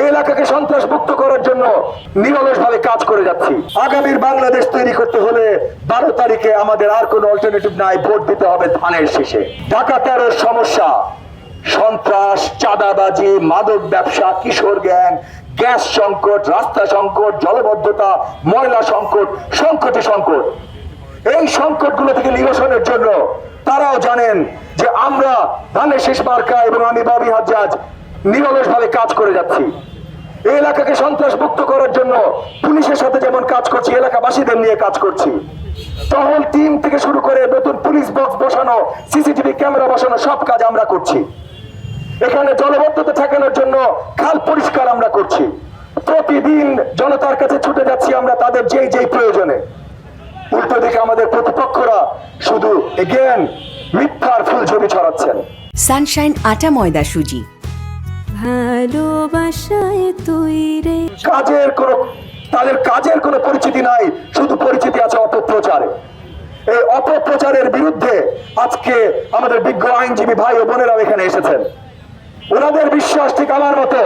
এই এলাকাকে সন্ত্রাস মুক্ত করার জন্য নিরলসভাবে কাজ করে যাচ্ছি। আগামীর বাংলাদেশ তৈরি করতে হলে 12 তারিখে আমাদের আর কোনো অল্টারনেটিভ নাই, ভোট দিতে হবে ধানের শীষে। ঢাকা 13 সমস্যা, সন্ত্রাস, চাঁদাবাজি, মাদক ব্যবসা, কিশোর গ্যাং, গ্যাস সংকট, রাস্তা সংকট, জলবদ্ধতা, ময়লা সংকট, সংকটে সংকট। এই সংকটগুলো থেকে নিরসনের জন্য তারাও জানেন যে আমরা ধানের শীষ মার্কা এবং আমি ববি হাজ্জাজ নিরলসভাবে কাজ করে যাচ্ছি। এই এলাকাকে সন্ত্রাস মুক্ত করার জন্য পুলিশের সাথে যেমন কাজ করছি, এলাকাবাসীদের নিয়ে কাজ করছি। টহল টিম থেকে শুরু করে নতুন পুলিশ বক্স বসানো, সিসিটিভি ক্যামেরা বসানো, সব কাজ আমরা করছি। এখানে জলবদ্ধতা ঠেকানোর জন্য খাল পরিষ্কার আমরা করছি। প্রতিদিন জনতার কাছে ছুটে যাচ্ছি আমরা তাদের যেই যেই প্রয়োজনে। উল্টো দিকে আমাদের প্রতিপক্ষরা শুধু এগেন মিথ্যার ফুলঝুরি ছড়াচ্ছেন। সানশাইন আটা ময়দা সুজি, ভালোবাসায় তৈরি তাদের কাজের কোনো পরিচিতি নাই, শুধু পরিচিতি আছে অপপ্রচারে। এই অপপ্রচারের বিরুদ্ধে আজকে আমাদের বিজ্ঞ আইনজীবী ভাই ও বোনেরাও এখানে এসেছেন। ওনাদের বিশ্বাস ঠিক আমার মতো,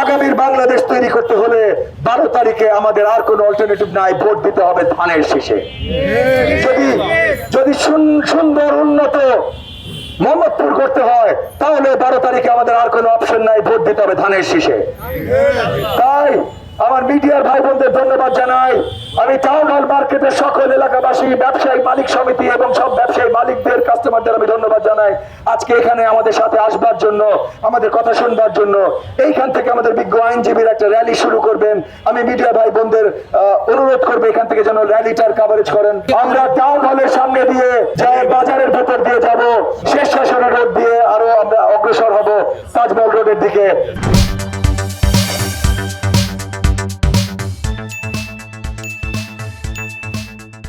আগামীর বাংলাদেশ তৈরি করতে হলে 12 তারিখে আমাদের আর কোনো অল্টারনেটিভ নাই, ভোট দিতে হবে ধানের শীষে। যদি সুন্দর উন্নত মোহাম্মদপুর করতে হয় তাহলে 12 তারিখে আমাদের আর কোনো অপশন নাই, ভোট দিতে হবে ধানের শীষে। তাই আমার মিডিয়ার ভাই বোনদের ধন্যবাদ জানাই। আমি টাউন হল মার্কেটের সকল এলাকাবাসী, ব্যবসায়ী মালিক সমিতি এবং সব ব্যবসায়ী মালিকদের, কাস্টমারদের আমি ধন্যবাদ জানাই আজকে এখানে আমাদের সাথে আসবার জন্য, আমাদের কথা শুনবার জন্য। এইখান থেকে আমাদের বিজ্ঞ আইনজীবীর একটা র্যালি শুরু করবেন। আমি মিডিয়া ভাই বোনদের অনুরোধ করবো এখান থেকে যেন র্যালিটার কভারেজ করেন। আমরা টাউন হলের সামনে দিয়ে যাই, বাজারের ভেতর দিয়ে যাব, শেষ শাসনের রোড দিয়ে আরো আমরা অগ্রসর হব তাজমহল রোডের দিকে।